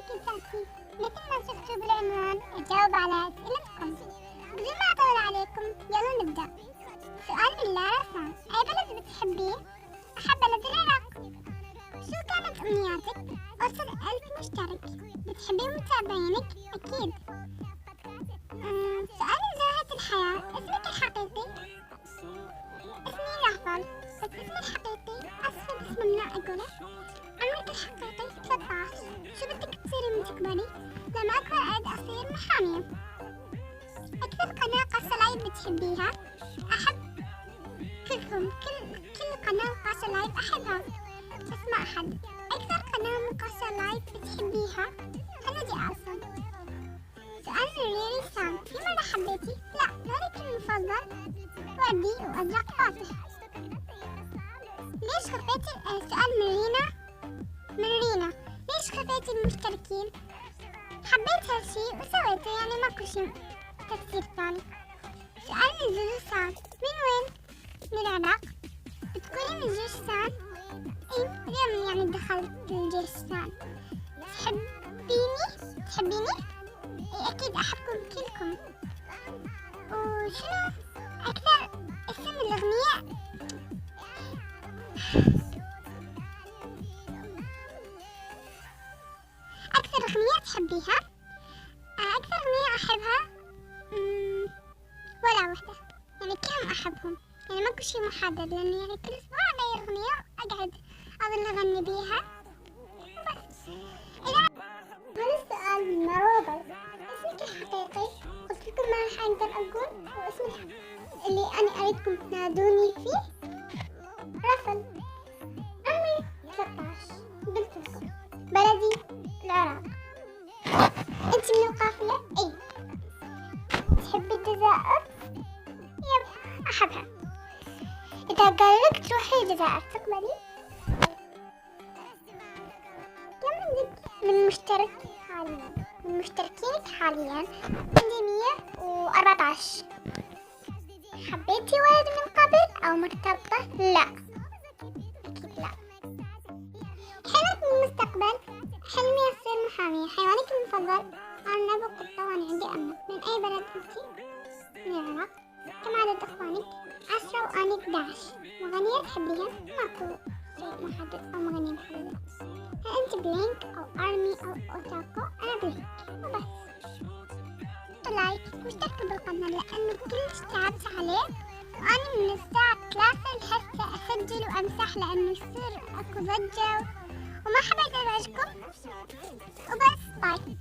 كتابتي مثل ما شفتوا بالعنوان أجاوب على أسئلتكم. بدون ما أطول عليكم يلا نبدأ. سؤال بالله رسام، أي بلد بتحبيه؟ أحب بلد العراق. شو كانت أمنياتك؟ أوصل 1000 مشترك. بتحبي متابعينك؟ أكيد. سؤال زاهد الحياة، اسمك الحقيقي؟ اسمي رافل، بس اسمي الحقيقي أسفة بس ممنوع أقوله. عمرك الحقيقي 13. شو بدك تصيري من تكبري؟ لما أكبر أريد أصير محامية. أكثر قناة قصة لايف بتحبيها؟ أحب كلكم، كل قناة قصة لايف أحبها بس ما أحد. أكثر قناة من قصة لايف بتحبيها؟ هنادي أصلا. سؤال مريري سام، في مرة حبيتي؟ لا، لونك المفضل وردي وأزرق فاتح. ليش خفيتي؟ سؤال مرينا، ليش خفيتي المشتركين؟ حبيت هالشي وسويته، يعني ماكو شي تفسير ثاني. سؤال من جوجستان، من وين؟ من العراق. بتقولي من جوجستان؟ اي، اليوم يعني دخلت جوجستان. تحبيني؟ اي أكيد أحبكم كلكم. وشنو أكثر اسم الأغنية؟ أكثر أغنية تحبيها؟ أكثر أغنية أحبها ولا وحدة، يعني كلهم أحبهم، يعني ماكو شي محدد، لأنه يعني كل أسبوع أغير أغنية أقعد أظل أغني بيها بس. هذا السؤال من روبل، اسمك الحقيقي؟ قلت لكم ما راح أقدر أقول، واسم اللي أنا أريدكم تنادوني فيه رفل. عمري 13، قلت لكم. بلدي العراق. أنت من القافلة؟ إي. تحبي الجزائر؟ يب، أحبها. إذا قالوا لك تروحي الجزائر تقبلي؟ كم عندك من مشترك حاليا؟ من مشتركينك حاليا عندي 114. حبيتي ولد من قبل أو مرتبطة؟ لا، أكيد لا. حلمك من المستقبل؟ حلمي أصير محامية. حيوانك المفضل؟ أنا أبو قطة وأنا عندي أمة. من أي بلد أنتي؟ من العراق. كم عدد أخوانك؟ 10 وأنا 11. مغنية تحبيها؟ ماكو شيء محدد أو مغنية محددة. هل أنت بلينك أو أرمي أو أوتاكو؟ أنا بلينك وبس. حطوا لايك واشتركوا بالقناة لأنه كلش تعبت عليه، وأنا من الساعة 3 لهسه أسجل وأمسح لأنه يصير أكو ضجة وما حبيت أزعجكم وبس. باي.